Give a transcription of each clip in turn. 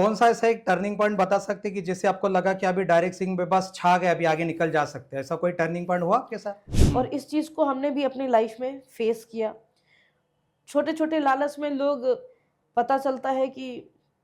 कौन सा ऐसा एक टर्निंग पॉइंट बता सकते हैं कि जिससे आपको लगा कि अभी डायरेक्ट सेलिंग में बस छा गए, अभी आगे निकल जा सकते हैं, ऐसा कोई टर्निंग पॉइंट हुआ आपके साथ? और इस चीज़ को हमने भी अपनी लाइफ में फेस किया। छोटे-छोटे लालच में लोग पता चलता है कि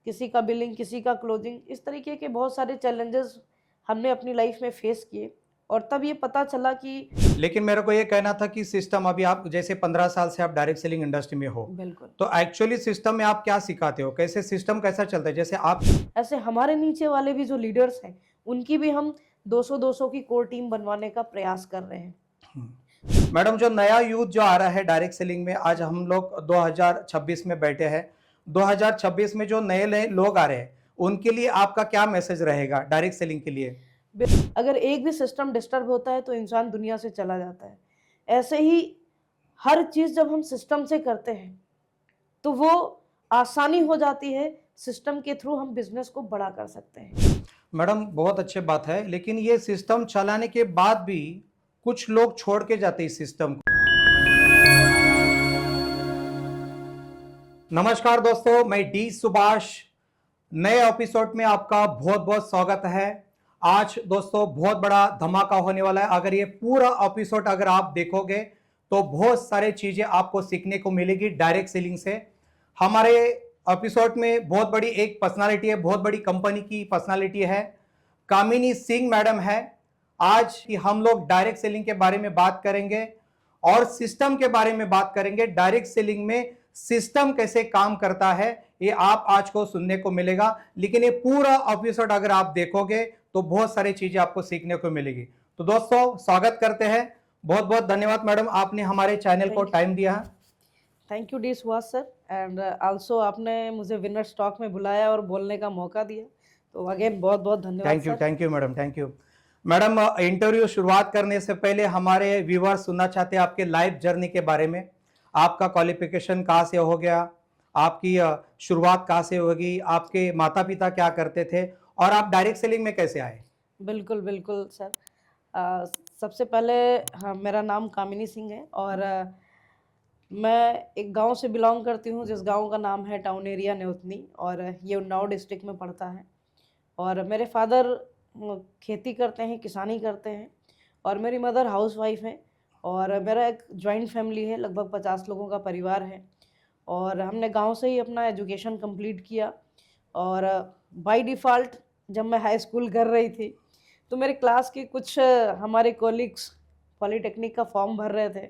किसी का बिलिंग, किसी का क्लोजिंग, इस तरीके के बहुत सारे चैलेंजेस हमने अपनी लाइफ में फेस किए और तब ये पता चला कि लेकिन मेरे को ये कहना था कि सिस्टम अभी आप जैसे 15 साल से आप डायरेक्ट सेलिंग इंडस्ट्री में हो, बिल्कुल, तो एक्चुअली सिस्टम में आप क्या सिखाते हो? कैसे सिस्टम कैसा चलता है? जैसे आप ऐसे हमारे नीचे वाले भी जो लीडर्स हैं, उनकी भी हम 200-200 की कोर टीम बनवाने का प्रयास कर रहे हैं। मैडम जो नया यूथ जो आ रहा है डायरेक्ट सेलिंग में, आज हम लोग 2026 में बैठे हैं। 2026 में जो नए नए लोग आ रहे हैं, उनके लिए आपका क्या मैसेज रहेगा डायरेक्ट सेलिंग के लिए? अगर एक भी सिस्टम डिस्टर्ब होता है तो इंसान दुनिया से चला जाता है। ऐसे ही हर चीज़ जब हम सिस्टम से करते हैं, तो वो आसानी हो जाती है, सिस्टम के थ्रू हम बिज़नेस को बड़ा कर सकते हैं। मैडम बहुत अच्छी बात है, लेकिन ये सिस्टम चलाने के बाद भी कुछ लोग छोड़ के जाते हैं इस सिस्टम को। नमस्कार दोस्तों, मैं डी सुभाष, नए एपिसोड में आपका बहुत बहुत स्वागत है। आज दोस्तों बहुत बड़ा धमाका होने वाला है। अगर ये पूरा एपिसोड अगर आप देखोगे तो बहुत सारे चीजें आपको सीखने को मिलेगी डायरेक्ट सेलिंग से। हमारे एपिसोड में बहुत बड़ी एक पर्सनालिटी है, बहुत बड़ी कंपनी की पर्सनालिटी है, कामिनी सिंह मैडम है। आज हम लोग डायरेक्ट सेलिंग के बारे में बात करेंगे और सिस्टम के बारे में बात करेंगे। डायरेक्ट सेलिंग में सिस्टम कैसे काम करता है, ये आप आज को सुनने को मिलेगा। लेकिन ये पूरा एपिसोड अगर आप देखोगे तो बहुत सारी चीजें आपको सीखने को मिलेगी। तो दोस्तों स्वागत करते हैं। बहुत बहुत धन्यवाद मैडम, आपने हमारे चैनल को टाइम दिया। Thank U D Subhash sir and also आपने मुझे विनर्स टॉक में बुलाया और बोलने का मौका दिया। तो अगेन बहुत-बहुत धन्यवाद sir. Thank you madam, thank you madam. Interview शुरुआत करने से पहले हमारे व्यूअर्स सुनना चाहते हैं आपके लाइफ जर्नी के बारे में। आपका क्वालिफिकेशन कहाँ से हो गया, आपकी शुरुआत कहाँ से होगी, आपके माता पिता क्या करते थे और आप डायरेक्ट सेलिंग में कैसे आए? बिल्कुल, बिल्कुल सर। अ, सबसे पहले हाँ, मेरा नाम कामिनी सिंह है और मैं एक गाँव से बिलॉन्ग करती हूँ जिस गाँव का नाम है टाउन एरिया न्योतनी और ये उन्नाव डिस्ट्रिक्ट में पड़ता है। और मेरे फादर खेती करते हैं, किसानी करते हैं और मेरी मदर हाउसवाइफ हैं और मेरा एक जॉइंट फैमिली है, लगभग 50 लोगों का परिवार है और हमने गाँव से ही अपना एजुकेशन कंप्लीट किया और बाय डिफ़ॉल्ट जब मैं हाई स्कूल कर रही थी, तो मेरे क्लास के कुछ हमारे कॉलीग्स पॉलिटेक्निक का फॉर्म भर रहे थे।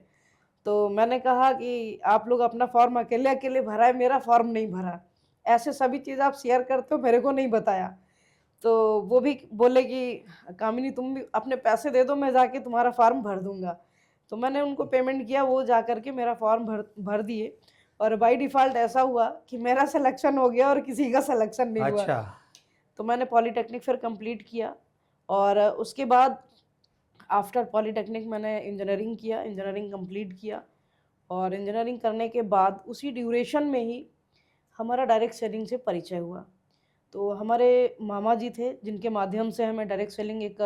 तो मैंने कहा कि आप लोग अपना फॉर्म अकेले-अकेले भरा है, मेरा फॉर्म नहीं भरा। ऐसे सभी चीज़ आप शेयर करते हो, मेरे को नहीं बताया। तो वो भी बोले कि कामिनी तुम भी अपने पैसे दे दो, मैं जाके तुम्हारा फॉर्म भर दूँगा। तो मैंने उनको पेमेंट किया, वो जा कर के मेरा फॉर्म भर भर दिए और बाय डिफ़ॉल्ट ऐसा हुआ कि मेरा सिलेक्शन हो गया और किसी का सिलेक्शन नहीं हुआ। अच्छा। तो मैंने पॉलिटेक्निक फिर कंप्लीट किया और उसके बाद आफ्टर पॉलिटेक्निक मैंने इंजीनियरिंग किया, इंजीनियरिंग कंप्लीट किया और इंजीनियरिंग करने के बाद उसी ड्यूरेशन में ही हमारा डायरेक्ट सेलिंग से परिचय हुआ। तो हमारे मामा जी थे जिनके माध्यम से हमें डायरेक्ट सेलिंग एक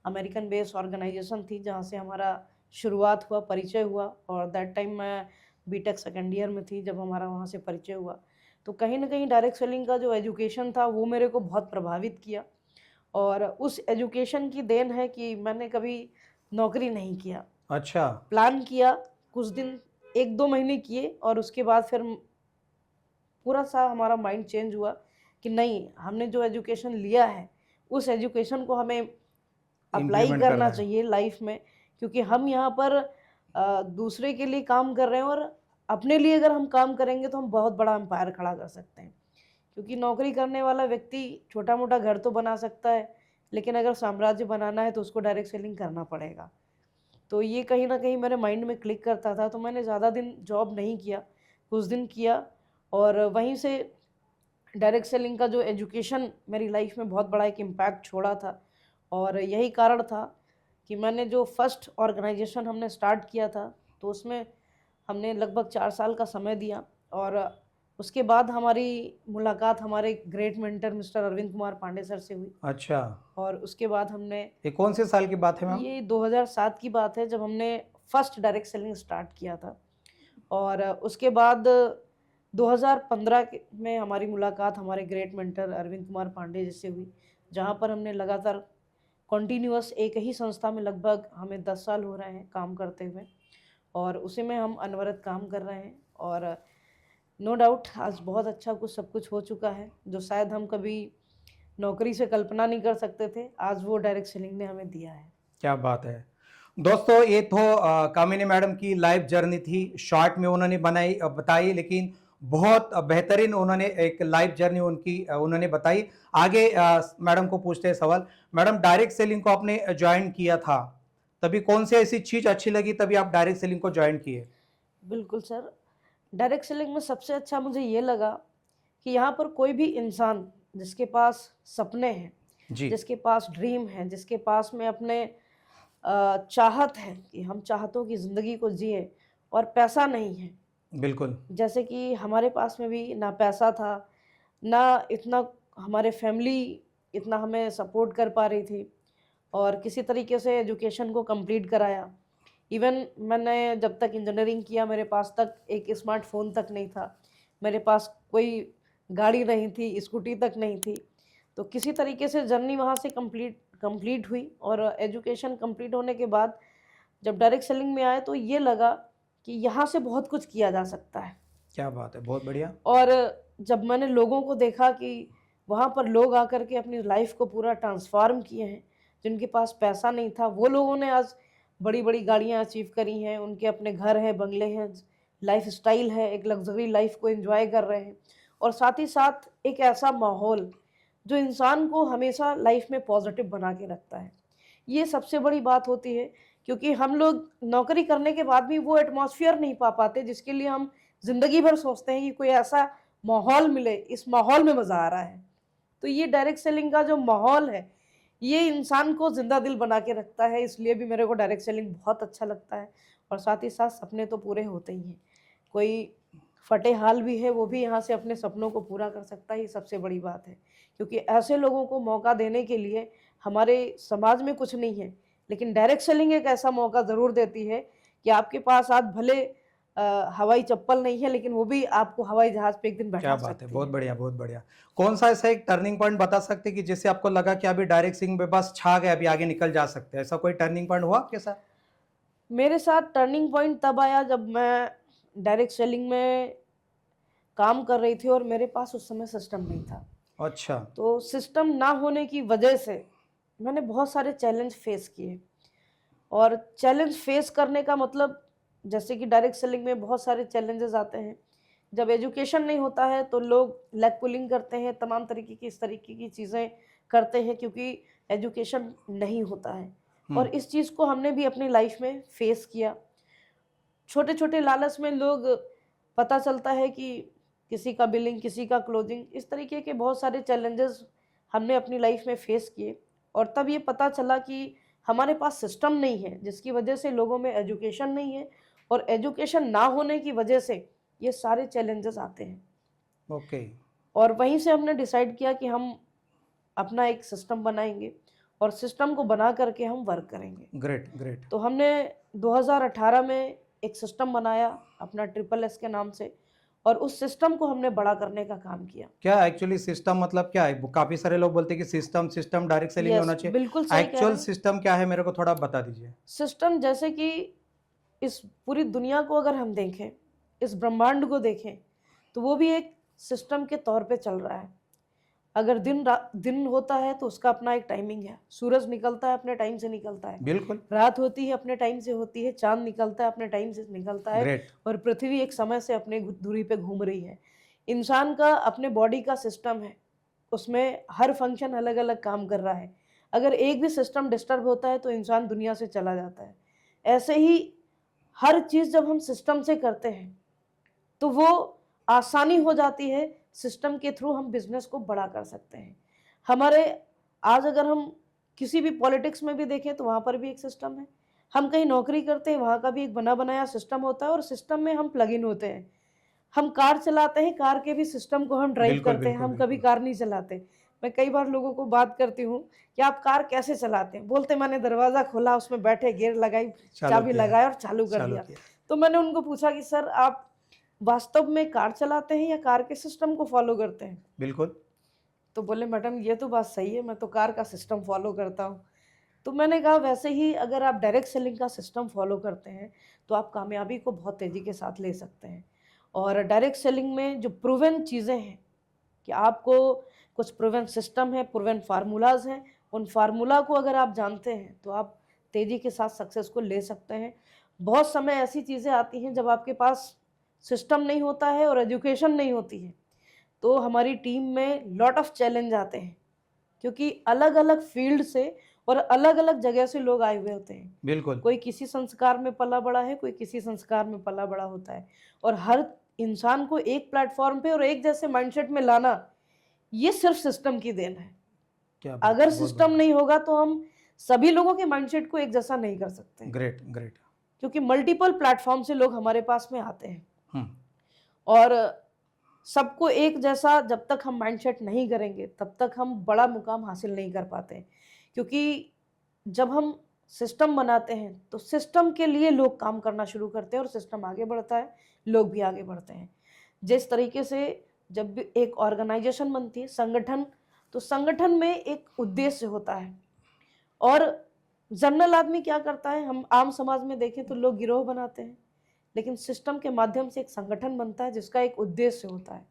अमेरिकन बेस्ड ऑर्गेनाइजेशन थी जहाँ से हमारा शुरुआत हुआ, परिचय हुआ और दैट टाइम मैं बीटेक सेकंड ईयर में थी जब हमारा वहाँ से परिचय हुआ। तो कहीं न कहीं डायरेक्ट सेलिंग का जो एजुकेशन था वो मेरे को बहुत प्रभावित किया और उस एजुकेशन की देन है कि मैंने कभी नौकरी नहीं किया। अच्छा। प्लान किया, कुछ दिन 1-2 महीने किए और उसके बाद फिर पूरा-सा हमारा माइंड चेंज हुआ कि नहीं, हमने जो एजुकेशन लिया है, उस एजुकेशन को हमें अप्लाई इम्प्लीमेंट करना करना है। चाहिए लाइफ में क्योंकि हम यहाँ पर दूसरे के लिए काम कर रहे हैं और अपने लिए अगर हम काम करेंगे तो हम बहुत बड़ा एम्पायर खड़ा कर सकते हैं। क्योंकि नौकरी करने वाला व्यक्ति छोटा-मोटा घर तो बना सकता है, लेकिन अगर साम्राज्य बनाना है तो उसको डायरेक्ट सेलिंग करना पड़ेगा। तो ये कहीं न कहीं मेरे माइंड में क्लिक करता था, तो मैंने ज़्यादा दिन जॉब नहीं किया, कुछ दिन किया और वहीं से डायरेक्ट सेलिंग का जो एजुकेशन मेरी लाइफ में बहुत बड़ा एक इम्पैक्ट छोड़ा था और यही कारण था कि मैंने जो फर्स्ट ऑर्गेनाइजेशन हमने स्टार्ट किया था, तो उसमें हमने लगभग 4 साल का समय दिया और उसके बाद हमारी मुलाकात हमारे great mentor mister Arvind Kumar Pandey sir से हुई अच्छा, और उसके बाद हमने ये कौन से साल की बात है मैम? ये 2007 की बात है जब हमने फर्स्ट डायरेक्ट सेलिंग स्टार्ट किया था और उसके बाद 2015 में हमारी मुलाकात हमारे ग्रेट मेंटर अरविंद कुमार पांडे जी से हुई, जहाँ पर हमने लगातार कंटिन्यूअस एक ही संस्था में लगभग हमें 10 साल हो रहे हैं काम करते हुए, और उसी में हम अनवरत काम कर रहे हैं। और नो डाउट आज बहुत अच्छा कुछ सब कुछ हो चुका है, जो शायद हम कभी नौकरी से कल्पना नहीं कर सकते थे, आज वो डायरेक्ट सेलिंग ने हमें दिया है। क्या बात है दोस्तों, ये तो कामिनी मैडम की लाइफ जर्नी थी। शॉर्ट में उन्होंने बताई, लेकिन बहुत बेहतरीन उन्होंने एक लाइफ जर्नी उनकी उन्होंने बताई। आगे मैडम को पूछते हैं सवाल। मैडम, डायरेक्ट सेलिंग को आपने ज्वाइन किया था, तभी कौन सी ऐसी चीज अच्छी लगी तभी आप डायरेक्ट सेलिंग को ज्वाइन किए? बिल्कुल सर, डायरेक्ट सेलिंग में सबसे अच्छा मुझे ये लगा कि यहाँ पर कोई भी इंसान जिसके पास सपने हैं, जी, जिसके पास ड्रीम है, जिसके पास में अपने चाहत है कि हम चाहतों की ज़िंदगी को जिए, और पैसा नहीं है, बिल्कुल। जैसे कि हमारे पास में भी ना पैसा था, ना इतना हमारे फैमिली इतना हमें सपोर्ट कर पा रही थी, और किसी तरीके से एजुकेशन को कंप्लीट कराया। इवन मैंने जब तक इंजीनियरिंग किया, मेरे पास तक एक स्मार्टफ़ोन तक नहीं था, मेरे पास कोई गाड़ी नहीं थी, स्कूटी तक नहीं थी। तो किसी तरीके से जर्नी वहाँ से कंप्लीट हुई, और एजुकेशन कंप्लीट होने के बाद जब डायरेक्ट सेलिंग में आए तो ये लगा कि यहाँ से बहुत कुछ किया जा सकता है। क्या बात है, बहुत बढ़िया। और जब मैंने लोगों को देखा कि वहाँ पर लोग आकर के अपनी लाइफ को पूरा ट्रांसफॉर्म किए हैं, जिनके पास पैसा नहीं था वो लोगों ने आज बड़ी-बड़ी गाड़ियाँ अचीव करी हैं, उनके अपने घर हैं, बंगले हैं, लाइफ़स्टाइल है, एक लग्ज़री लाइफ़ को एन्जॉय कर रहे हैं। और साथ ही साथ एक ऐसा माहौल जो इंसान को हमेशा लाइफ में पॉजिटिव बना के रखता है। ये सबसे बड़ी बात होती है, क्योंकि हम लोग नौकरी करने के बाद भी वो एटमॉस्फेयर नहीं पा पाते जिसके लिए हम ज़िंदगी भर सोचते हैं कि कोई ऐसा माहौल मिले, इस माहौल में मज़ा आ रहा है। तो ये डायरेक्ट सेलिंग का जो माहौल है, ये इंसान को ज़िंदा दिल बना के रखता है, इसलिए भी मेरे को डायरेक्ट सेलिंग बहुत अच्छा लगता है। और साथ ही साथ सपने तो पूरे होते ही हैं। कोई फटे हाल भी है, वो भी यहाँ से अपने सपनों को पूरा कर सकता है, ये सबसे बड़ी बात है। क्योंकि ऐसे लोगों को मौका देने के लिए हमारे समाज में कुछ नहीं है, लेकिन डायरेक्ट सेलिंग एक ऐसा मौका ज़रूर देती है कि आपके पास आज भले हवाई चप्पल नहीं है, लेकिन वो भी आपको हवाई जहाज़ पे एक दिन क्या बैठा बात है, सकती बहुत है। बढ़िया, बहुत बढ़िया। कौन सा ऐसा एक टर्निंग पॉइंट बता सकते हैं कि जिससे आपको लगा कि अभी डायरेक्ट सेलिंग में बस छा गए, अभी आगे निकल जा सकते हैं? ऐसा कोई टर्निंग पॉइंट हुआ आपके साथ? मेरे साथ टर्निंग पॉइंट तब आया जब मैं डायरेक्ट सेलिंग में काम कर रही थी और मेरे पास उस समय सिस्टम नहीं था। अच्छा। तो सिस्टम ना होने की वजह से मैंने बहुत सारे चैलेंज फेस किए, और चैलेंज फेस करने का मतलब, जैसे कि डायरेक्ट सेलिंग में बहुत सारे चैलेंजेस आते हैं। जब एजुकेशन नहीं होता है तो लोग लेग पुलिंग करते हैं, तमाम तरीके की इस तरीके की चीज़ें करते हैं, क्योंकि एजुकेशन नहीं होता है। और इस चीज़ को हमने भी अपनी लाइफ में फेस किया। छोटे-छोटे लालच में लोग, पता चलता है कि किसी का बिलिंग, किसी का क्लोजिंग, इस तरीके के बहुत सारे चैलेंजेस हमने अपनी लाइफ में फेस किए, और तब ये पता चला कि हमारे पास सिस्टम नहीं है, जिसकी वजह से लोगों में एजुकेशन नहीं है, और एजुकेशन ना होने की वजह से ये सारे चैलेंजेस आते हैं। ओके। और वहीं से हमने डिसाइड किया कि हम अपना एक सिस्टम बनाएँगे, और सिस्टम को बना कर के हम वर्क करेंगे। Great, great. तो हमने 2018 में एक सिस्टम बनाया अपना ट्रिपल एस के नाम से, और उस सिस्टम को हमने बड़ा करने का काम किया। क्या एक्चुअली सिस्टम मतलब क्या है? काफ़ी सारे लोग बोलते हैं कि सिस्टम सिस्टम डायरेक्ट सेलिंग में यस, होना चाहिए। बिल्कुल सही कह एक्चुअल रहे हैं। सिस्टम क्या है, मेरे को थोड़ा बता दीजिए? सिस्टम जैसे कि इस पूरी दुनिया को अगर हम देखें, इस ब्रह्मांड को देखें, तो वो भी एक सिस्टम के तौर पे चल रहा है। अगर दिन होता है तो उसका अपना एक टाइमिंग है, सूरज निकलता है अपने टाइम से निकलता है, बिल्कुल। रात होती है अपने टाइम से होती है, चाँद निकलता है अपने टाइम से निकलता है, ग्रेट। और पृथ्वी एक समय से अपने धुरी पे घूम रही है। इंसान का अपने बॉडी का सिस्टम है, उसमें हर फंक्शन अलग-अलग काम कर रहा है। अगर एक भी सिस्टम डिस्टर्ब होता है तो इंसान दुनिया से चला जाता है। ऐसे ही हर चीज़ जब हम सिस्टम से करते हैं, तो वो आसानी हो जाती है, सिस्टम के थ्रू हम बिज़नेस को बड़ा कर सकते हैं। हमारे आज अगर हम किसी भी पॉलिटिक्स में भी देखें तो वहाँ पर भी एक सिस्टम है। हम कहीं नौकरी करते हैं, वहाँ का भी एक बना-बनाया सिस्टम होता है, और सिस्टम में हम प्लग इन होते हैं। हम कार चलाते हैं, कार के भी सिस्टम को हम ड्राइव बिल्कुल, करते हैं, बिल्कुल, हम कभी बिल्कुल। कार नहीं चलाते। मैं कई बार लोगों को बात करती हूँ कि आप कार कैसे चलाते हैं? बोलते मैंने दरवाज़ा खोला, उसमें बैठे गियर लगाई, चालू चाबी किया, लगाया और चालू कर चालू दिया। किया। तो मैंने उनको पूछा कि सर आप वास्तव में कार चलाते हैं या कार के सिस्टम को फॉलो करते हैं? बिल्कुल। तो बोले मैडम ये तो बात सही है, मैं तो कार का सिस्टम फॉलो करता हूँ। तो मैंने कहा वैसे ही अगर आप डायरेक्ट सेलिंग का सिस्टम फॉलो करते हैं तो आप कामयाबी को बहुत तेज़ी के साथ ले सकते हैं। और डायरेक्ट सेलिंग में जो प्रूवन चीज़ें हैं कि आपको कुछ प्रूवन सिस्टम है, प्रूवन फार्मूलाज़ हैं, उन फार्मूला को अगर आप जानते हैं तो आप तेज़ी के साथ सक्सेस को ले सकते हैं। बहुत समय ऐसी चीज़ें आती हैं जब आपके पास सिस्टम नहीं होता है और एजुकेशन नहीं होती है, तो हमारी टीम में लॉट ऑफ चैलेंज आते हैं, क्योंकि अलग-अलग फ़ील्ड से और अलग-अलग जगह से लोग आए हुए होते हैं। बिल्कुल। कोई किसी संस्कार में पला-बड़ा है, कोई किसी संस्कार में पला-बड़ा होता है और हर इंसान को एक प्लेटफ़ॉर्म पे और एक जैसे माइंडसेट में लाना, ये सिर्फ़ सिस्टम की देन है। क्या बात अगर है, बहुत सिस्टम बढ़िया। नहीं होगा तो हम सभी लोगों के माइंडसेट को एक जैसा नहीं कर सकते, ग्रेट, ग्रेट। क्योंकि मल्टीपल प्लेटफ़ॉर्म से लोग हमारे पास में आते हैं हुँ, और सबको एक जैसा जब तक हम माइंडसेट नहीं करेंगे, तब तक हम बड़ा मुकाम हासिल नहीं कर पाते। क्योंकि जब हम सिस्टम बनाते हैं, तो सिस्टम के लिए लोग काम करना शुरू करते हैं और सिस्टम आगे बढ़ता है, लोग भी आगे बढ़ते हैं। जिस तरीके से जब भी एक ऑर्गेनाइज़ेशन बनती है, संगठन, तो संगठन में एक उद्देश्य होता है और जनरल आदमी क्या करता है, हम आम समाज में देखें तो लोग गिरोह बनाते हैं। लेकिन सिस्टम के माध्यम से एक संगठन बनता है जिसका एक उद्देश्य होता है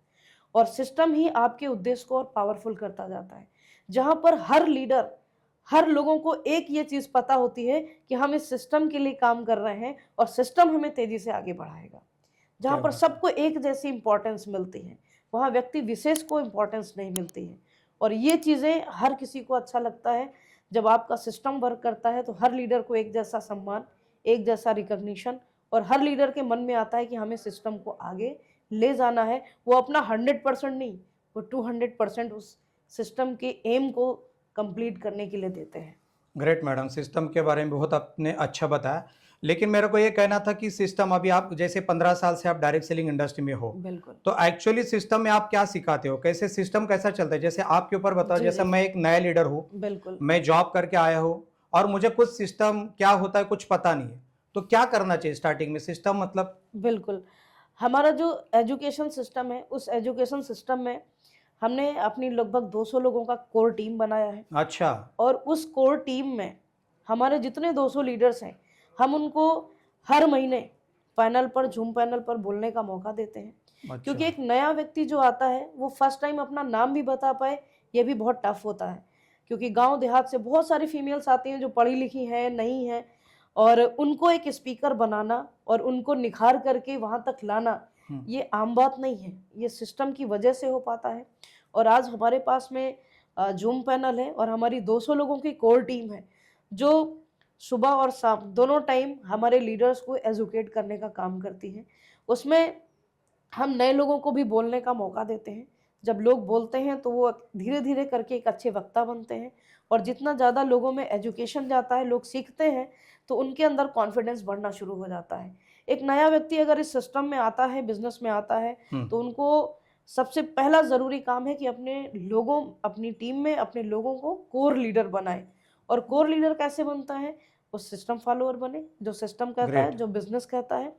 और सिस्टम ही आपके उद्देश्य को और पावरफुल करता जाता है। जहाँ पर हर लीडर, हर लोगों को एक ये चीज़ पता होती है कि हम इस सिस्टम के लिए काम कर रहे हैं और सिस्टम हमें तेज़ी से आगे बढ़ाएगा। जहाँ क्या पर बात है। सबको एक जैसी इम्पोर्टेंस मिलती है, वहाँ व्यक्ति विशेष को इम्पोर्टेंस नहीं मिलती है। और ये चीज़ें हर किसी को अच्छा लगता है, जब आपका सिस्टम वर्क करता है तो हर लीडर को एक जैसा सम्मान, एक जैसा रिकॉग्निशन और हर लीडर के मन में आता है कि हमें सिस्टम को आगे ले जाना है। वो अपना 100% नहीं, वो 200% उस सिस्टम के एम को कंप्लीट करने के लिए देते हैं। ग्रेट मैडम, सिस्टम के बारे में बहुत आपने अच्छा बताया। लेकिन मेरे को ये कहना था कि सिस्टम अभी आप जैसे 15 साल से आप डायरेक्ट सेलिंग इंडस्ट्री में हो, बिल्कुल। तो एक्चुअली सिस्टम में आप क्या सिखाते हो? कैसे सिस्टम कैसा चलता है? जैसे आपके ऊपर बताओ, जी, जैसे जी। मैं एक नया लीडर हूँ, बिल्कुल, मैं जॉब करके आया हूँ और मुझे कुछ सिस्टम क्या होता है कुछ पता नहीं है। तो क्या करना चाहिए स्टार्टिंग में? सिस्टम मतलब बिल्कुल। हमारा जो एजुकेशन सिस्टम है, उस एजुकेशन सिस्टम में हमने अपनी लगभग 200 लोगों का कोर टीम बनाया है अच्छा, और उस कोर टीम में हमारे जितने 200 लीडर्स हैं, हम उनको हर महीने पैनल पर, ज़ूम पैनल पर बोलने का मौका देते हैं। अच्छा। क्योंकि एक नया व्यक्ति जो आता है, वो फर्स्ट टाइम अपना नाम भी बता पाए, ये भी बहुत टफ होता है। क्योंकि गाँव देहात से बहुत सारी फीमेल्स आती हैं जो पढ़ी-लिखी हैं, नहीं हैं और उनको एक स्पीकर बनाना और उनको निखार करके वहाँ तक लाना, हुँ, ये आम बात नहीं है। ये सिस्टम की वजह से हो पाता है और आज हमारे पास में ज़ूम पैनल है और हमारी 200 लोगों की कोर टीम है, जो सुबह और शाम दोनों टाइम हमारे लीडर्स को एजुकेट करने का काम करती है। उसमें हम नए लोगों को भी बोलने का मौका देते हैं। जब लोग बोलते हैं तो वो धीरे-धीरे करके एक अच्छे वक्ता बनते हैं और जितना ज़्यादा लोगों में एजुकेशन जाता है, लोग सीखते हैं, तो उनके अंदर कॉन्फिडेंस बढ़ना शुरू हो जाता है। एक नया व्यक्ति अगर इस सिस्टम में आता है, बिज़नेस में आता है, हुँ, तो उनको सबसे पहला ज़रूरी काम है कि अपनी टीम में अपने लोगों को कोर लीडर बनाएँ और कोर लीडर कैसे बनता है? वो सिस्टम फॉलोअर बने, जो सिस्टम कहता है, ग्रेट। जो बिज़नेस कहता है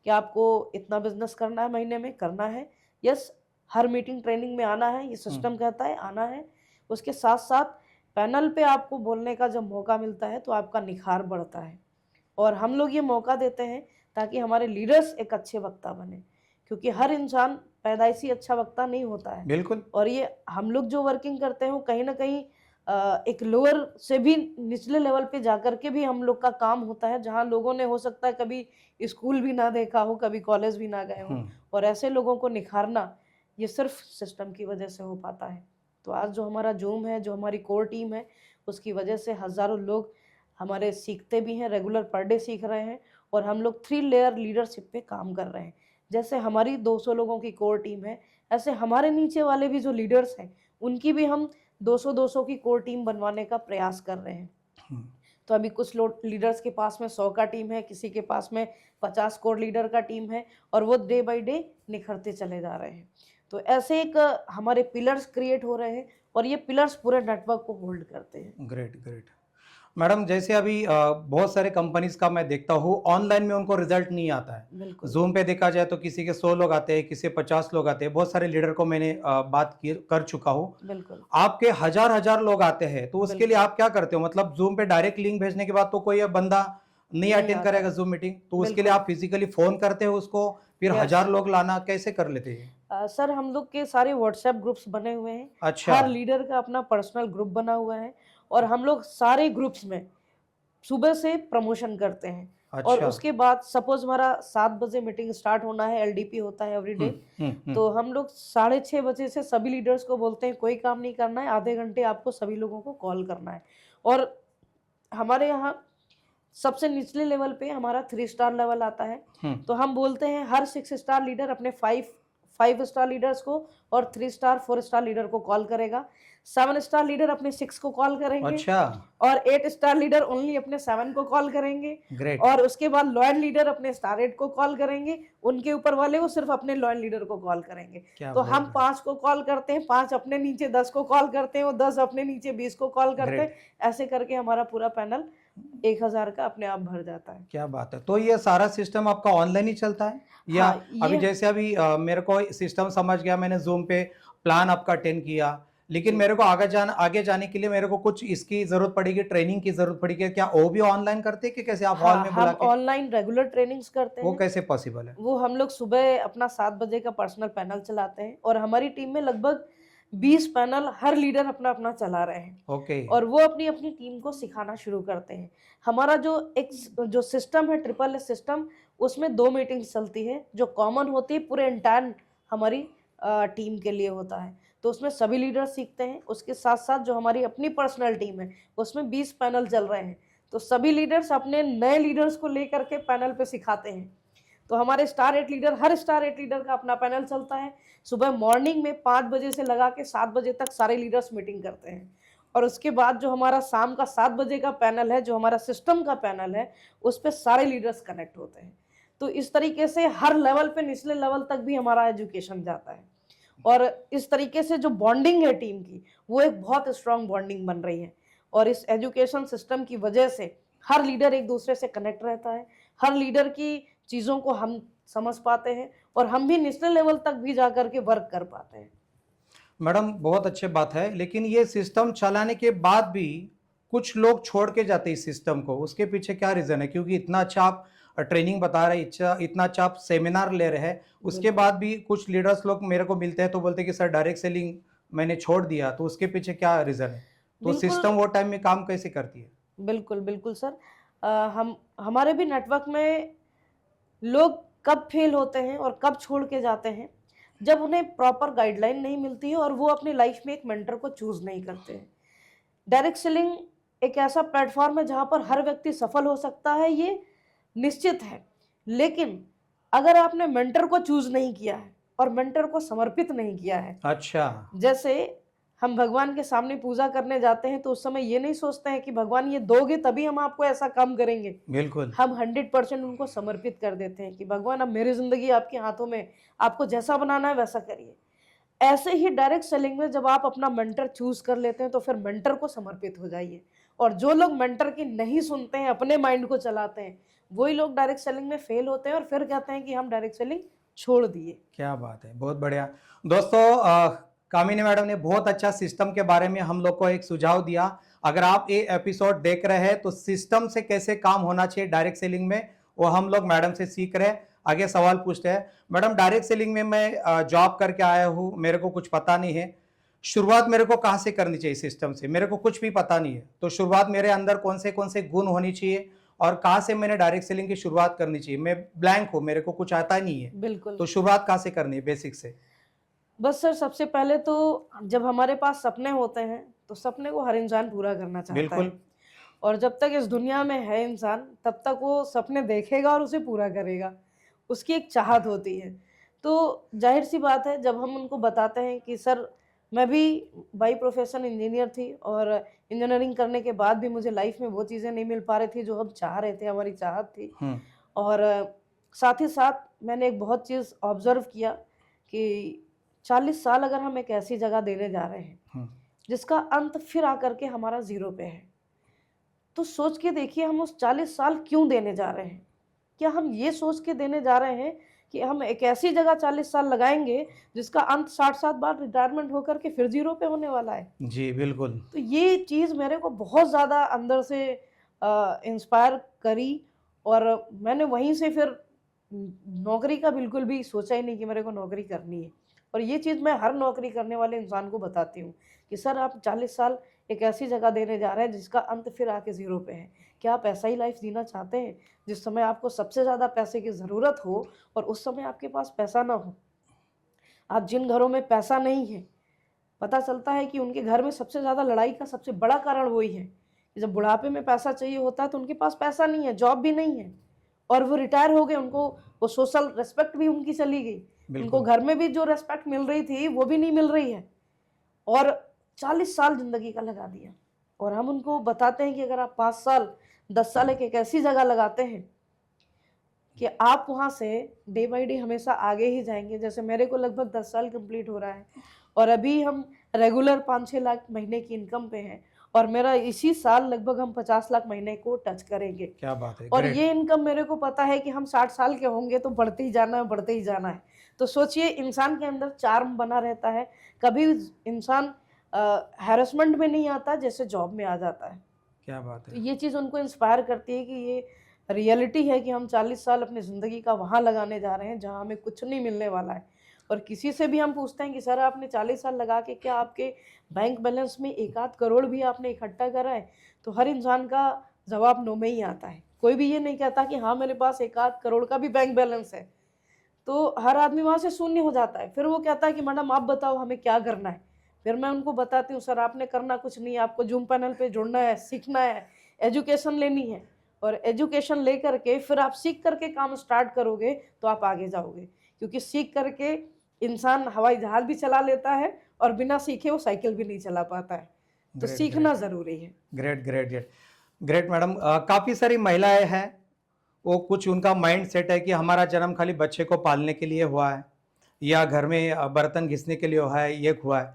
कि आपको इतना बिज़नेस करना है, महीने में करना है। यस, हर मीटिंग ट्रेनिंग में आना है, ये हुँ, सिस्टम कहता है आना है। उसके साथ-साथ पैनल पे आपको बोलने का जब मौका मिलता है तो आपका निखार बढ़ता है और हम लोग ये मौका देते हैं ताकि हमारे लीडर्स एक अच्छे वक्ता बने, क्योंकि हर इंसान पैदाइशी अच्छा वक्ता नहीं होता है बिल्कुल। और ये हम लोग जो वर्किंग करते हैं वो कहीं न कहीं एक लोअर से भी निचले लेवल पे जाकर के भी हम लोग का काम होता है, जहाँ लोगों ने हो सकता है कभी स्कूल भी ना देखा हो, कभी कॉलेज भी ना गए हों हुँ, और ऐसे लोगों को निखारना, ये सिर्फ़ सिस्टम की वजह से हो पाता है। तो आज जो हमारा ज़ूम है, जो हमारी कोर टीम है, उसकी वजह से हज़ारों लोग हमारे सीखते भी हैं, रेगुलर पर डे सीख रहे हैं और हम लोग 3 लेयर लीडरशिप पे काम कर रहे हैं। जैसे हमारी 200 लोगों की कोर टीम है, ऐसे हमारे नीचे वाले भी जो लीडर्स हैं, उनकी भी हम 200-200 की कोर टीम बनवाने का प्रयास कर रहे हैं। हुँ। तो अभी कुछ लोग लीडर्स के पास में 100 का टीम है, किसी के पास में 50 कोर लीडर का टीम है और वो डे बाय डे निखरते चले जा रहे हैं। तो ऐसे एक हमारे पिलर्स क्रिएट हो रहे हैं और ये पिलर्स पूरे नेटवर्क को होल्ड करते हैं। Great, great. मैडम जैसे अभी बहुत सारे कंपनीज का मैं देखता हूँ ऑनलाइन में उनको रिजल्ट नहीं आता है। बिल्कुल जूम पे देखा जाए तो किसी के 100 लोग आते हैं, किसी 50 लोग आते हैं। बहुत सारे लीडर को मैंने बात की कर चुका हूँ। बिल्कुल आपके हजार हजार लोग आते हैं तो उसके लिए बिल्कुल आप क्या करते हो? मतलब जूम पे डायरेक्ट लिंक भेजने के बाद तो कोई बंदा नहीं नहीं अटेंड आता करेगा है। जूम मीटिंग, तो उसके लिए बिल्कुल। आप फिजिकली फोन करते हो उसको, फिर यस। हजार लोग लाना कैसे कर लेते हैं? सर हम लोग के सारे व्हाट्सएप ग्रुप्स बने हुए हैं। अच्छा। हर लीडर का अपना पर्सनल ग्रुप बना हुआ है और हम लोग सारे ग्रुप्स में सुबह से प्रमोशन करते हैं। और अच्छा। उसके बाद सपोज हमारा 7 बजे मीटिंग स्टार्ट होना है, एलडीपी होता है एवरी डे। हम्म। तो हम लोग 6:30 बजे से सभी लीडर्स को बोलते हैं कोई काम नहीं करना है, आधे घंटे आपको सभी लोगों को कॉल करना है। और हमारे यहाँ सबसे निचले लेवल पे हमारा 3 स्टार लेवल आता है। हम्म। तो हम बोलते हैं हर 6 स्टार लीडर अपने 5 स्टार लीडर्स को और 3 स्टार 4 स्टार लीडर को कॉल करेगा। 7 स्टार लीडर अपने 6 को कॉल करेंगे अच्छा। और 8 स्टार लीडर ओनली अपने 7 को कॉल करेंगे। ग्रेट। और उसके बाद लॉयल लीडर अपने स्टार 8 को कॉल करेंगे। उनके ऊपर वाले वो सिर्फ अपने लॉयल लीडर को कॉल करेंगे। क्या तो बहुत हम बढ़िया। 5 को कॉल करते हैं, 5 अपने नीचे 10 को कॉल करते हैं, वो 10 अपने नीचे 20 को कॉल करते ग्रेट। हैं। ऐसे करके हमारा पूरा पैनल 1000 का अपने आप भर जाता है। क्या बात है। तो ये सारा सिस्टम आपका ऑनलाइन ही चलता है या हाँ, अभी ये जैसे अभी मेरे को सिस्टम समझ गया, मैंने जूम पे प्लान आपका अटेंड किया, लेकिन जी। मेरे को आगे जाने के लिए मेरे को कुछ इसकी जरूरत पड़ेगी, ट्रेनिंग की जरूरत पड़ेगी, क्या वो भी ऑनलाइन करते हैं कि कैसे आप हॉल हाँ, में बुला हम के? ऑनलाइन रेगुलर ट्रेनिंग्स करते वो हैं। कैसे पॉसिबल है? वो हम लोग सुबह अपना 7 बजे का पर्सनल पैनल चलाते हैं और हमारी टीम में लगभग 20 पैनल हर लीडर अपना-अपना चला रहे हैं ओके। और वो अपनी-अपनी टीम को सिखाना शुरू करते हैं। हमारा जो सिस्टम है ट्रिपल एस सिस्टम, उसमें 2 मीटिंग्स चलती है जो कॉमन होती है पूरे एंटायर हमारी टीम के लिए होता है। तो उसमें सभी लीडर सीखते हैं। उसके साथ-साथ जो हमारी अपनी पर्सनल टीम है, उसमें 20 पैनल चल रहे हैं। तो सभी लीडर्स अपने नए लीडर्स को लेकर के पैनल पे सिखाते हैं। तो हमारे स्टार 8 लीडर, हर स्टार 8 लीडर का अपना पैनल चलता है। सुबह मॉर्निंग में 5 बजे से लगा के 7 बजे तक सारे लीडर्स मीटिंग करते हैं। और उसके बाद जो हमारा शाम का 7 बजे का पैनल है, जो हमारा सिस्टम का पैनल है, उस पे सारे लीडर्स कनेक्ट होते हैं। तो इस तरीके से हर लेवल पे निचले लेवल तक भी हमारा एजुकेशन जाता है। और इस तरीके से जो बॉन्डिंग है टीम की, वो एक बहुत स्ट्रॉन्ग बॉन्डिंग बन रही है। और इस एजुकेशन सिस्टम की वजह से हर लीडर एक दूसरे से कनेक्ट रहता है। हर लीडर की चीज़ों को हम समझ पाते हैं और हम भी नेशनल लेवल तक भी जाकर के वर्क कर पाते हैं। मैडम बहुत अच्छी बात है, लेकिन ये सिस्टम चलाने के बाद भी कुछ लोग छोड़ के जाते हैं इस सिस्टम को, उसके पीछे क्या रीजन है? क्योंकि इतना अच्छा आप ट्रेनिंग बता रहे हैं, इतना अच्छा आप सेमिनार ले रहे हैं, उसके बिल्कुल। बाद भी कुछ लीडर्स लोग मेरे को मिलते हैं तो बोलते हैं कि सर डायरेक्ट सेलिंग मैंने छोड़ दिया, तो उसके पीछे क्या रीजन है? तो बिल्कुल, सिस्टम वो टाइम में काम कैसे करती है? बिल्कुल, बिल्कुल सर। हम हमारे भी नेटवर्क में लोग कब फेल होते हैं और कब छोड़ के जाते हैं, जब उन्हें प्रॉपर गाइडलाइन नहीं मिलती है और वो अपनी लाइफ में एक मेंटर को चूज़ नहीं करते हैं। डायरेक्ट सेलिंग एक ऐसा प्लेटफ़ॉर्म है जहाँ पर हर व्यक्ति सफल हो सकता है, ये निश्चित है। लेकिन अगर आपने मेंटर को चूज़ नहीं किया है और मेंटर को समर्पित नहीं किया है, अच्छा। जैसे हम भगवान के सामने पूजा करने जाते हैं तो उस समय ये नहीं सोचते हैं कि भगवान ये दोगे तभी हम आपको ऐसा काम करेंगे। बिल्कुल। हम 100% उनको समर्पित कर देते हैं कि भगवान अब मेरी ज़िंदगी आपके हाथों में, आपको जैसा बनाना है वैसा करिए। ऐसे ही डायरेक्ट सेलिंग में जब आप अपना मेंटर चूज़ कर लेते हैं तो फिर मेंटर को समर्पित हो जाइए। और जो लोग मेंटर की नहीं सुनते हैं, अपने माइंड को चलाते हैं, वही लोग डायरेक्ट सेलिंग में फेल होते हैं और फिर कहते हैं कि हम डायरेक्ट सेलिंग छोड़ दिए। क्या बात है, बहुत बढ़िया। दोस्तों कामिनी मैडम ने बहुत अच्छा सिस्टम के बारे में हम लोग को एक सुझाव दिया। अगर आप ये एपिसोड देख रहे हैं तो सिस्टम से कैसे काम होना चाहिए डायरेक्ट सेलिंग में, वो हम लोग मैडम से सीख रहे हैं। आगे सवाल पूछते हैं। मैडम डायरेक्ट सेलिंग में मैं जॉब करके आया हूँ, मेरे को कुछ पता नहीं है, शुरुआत मेरे को कहाँ से करनी चाहिए? सिस्टम से मेरे को कुछ भी पता नहीं है, तो शुरुआत मेरे अंदर कौन से गुण होनी चाहिए और कहाँ से मैंने डायरेक्ट सेलिंग की शुरुआत करनी चाहिए? मैं ब्लैंक हूँ, मेरे को कुछ आता नहीं है, बिल्कुल। तो शुरुआत कहाँ से करनी है बेसिक से? बस सर सबसे पहले तो जब हमारे पास सपने होते हैं, तो सपने को हर इंसान पूरा करना चाहता बिल्कुल। है। और जब तक इस दुनिया में है इंसान, तब तक वो सपने देखेगा और उसे पूरा करेगा। उसकी एक चाहत होती है। तो ज़ाहिर-सी बात है जब हम उनको बताते हैं कि सर मैं भी बाय प्रोफ़ेशन इंजीनियर थी और इंजीनियरिंग करने के बाद भी मुझे लाइफ़ में वो चीज़ें नहीं मिल पा रही थी जो हम चाह रहे थे, हमारी चाहत थी। हम्म। और साथ ही साथ मैंने एक बहुत चीज़ ऑब्ज़र्व किया कि 40 साल अगर हम एक ऐसी जगह देने जा रहे हैं, हम्म। जिसका अंत फिर आकर के हमारा ज़ीरो पे है। तो सोच के देखिए हम उस 40 साल क्यों देने जा रहे हैं? क्या हम ये सोच के देने जा रहे हैं कि हम एक ऐसी जगह 40 साल लगाएँगे जिसका अंत 60 साल बाद रिटायरमेंट होकर के फिर ज़ीरो पे होने वाला है? जी, बिल्कुल। तो ये चीज़ मेरे को बहुत ज़्यादा अंदर से इंस्पायर करी और मैंने वहीं से फिर नौकरी का बिल्कुल भी सोचा ही नहीं कि मेरे को नौकरी करनी है। और ये चीज़ मैं हर नौकरी करने वाले इंसान को बताती हूँ कि सर आप 40 साल एक ऐसी जगह देने जा रहे हैं जिसका अंत फिर आके ज़ीरो पे है। क्या आप ऐसा ही लाइफ़ जीना चाहते हैं जिस समय आपको सबसे ज़्यादा पैसे की ज़रूरत हो और उस समय आपके पास पैसा ना हो? आज जिन घरों में पैसा नहीं है, पता चलता है कि उनके घर में सबसे ज़्यादा लड़ाई का सबसे बड़ा कारण वही है कि जब बुढ़ापे में पैसा चाहिए होता है तो उनके पास पैसा नहीं है, जॉब भी नहीं है और वो रिटायर हो गए, उनको वो सोशल रिस्पेक्ट भी उनकी चली गई। उनको बिल्कुल। घर में भी जो रिस्पेक्ट मिल रही थी वो भी नहीं मिल रही है और 40 साल ज़िंदगी का लगा दिया। और हम उनको बताते हैं कि अगर आप 5 साल, 10 साल एक ऐसी जगह लगाते हैं कि आप वहाँ से डे बाय डे हमेशा आगे ही जाएँगे। जैसे मेरे को लगभग 10 साल कंप्लीट हो रहा है और अभी हम रेगुलर 5-6 लाख महीने की इनकम पे हैं और मेरा इसी साल लगभग हम 50 लाख महीने को टच करेंगे। क्या बात है! और ग्रेट। ये इनकम मेरे को पता है कि हम 60 साल के होंगे तो बढ़ते ही जाना है, बढ़ते ही जाना है। तो सोचिए इंसान के अंदर चार्म बना रहता है, कभी इंसान हैरेसमेंट में नहीं आता जैसे जॉब में आ जाता है। क्या बात तो है! ये चीज़ उनको इंस्पायर करती है कि ये रियलिटी है कि हम 40 साल अपनी ज़िंदगी का वहाँ लगाने जा रहे हैं जहाँ हमें कुछ नहीं मिलने वाला है। और किसी से भी हम पूछते हैं कि सर आपने 40 साल लगा के क्या आपके बैंक बैलेंस में 1 आध करोड़ भी आपने इकट्ठा करा है? तो हर इंसान का जवाब नो में ही आता है। कोई भी ये नहीं कहता कि हाँ, मेरे पास 1 आध करोड़ का भी बैंक बैलेंस है। तो हर आदमी वहाँ से शून्य हो जाता है। फिर वो कहता है कि मैडम आप बताओ हमें क्या करना है? फिर मैं उनको बताती हूँ सर आपने करना कुछ नहीं है, आपको ज़ूम पैनल पे जुड़ना है, सीखना है, एजुकेशन लेनी है और एजुकेशन लेकर के फिर आप सीख करके काम स्टार्ट करोगे तो आप आगे जाओगे। क्योंकि सीख करके इंसान हवाई जहाज़ भी चला लेता है और बिना सीखे वो साइकिल भी नहीं चला पाता है। तो ग्रेट, सीखना ग्रेट। ज़रूरी है। Great, great, great. Great madam. काफ़ी सारी महिलाएँ हैं, वो कुछ उनका माइंड सेट है कि हमारा जन्म खाली बच्चे को पालने के लिए हुआ है या घर में बर्तन घिसने के लिए हुआ है, ये हुआ है।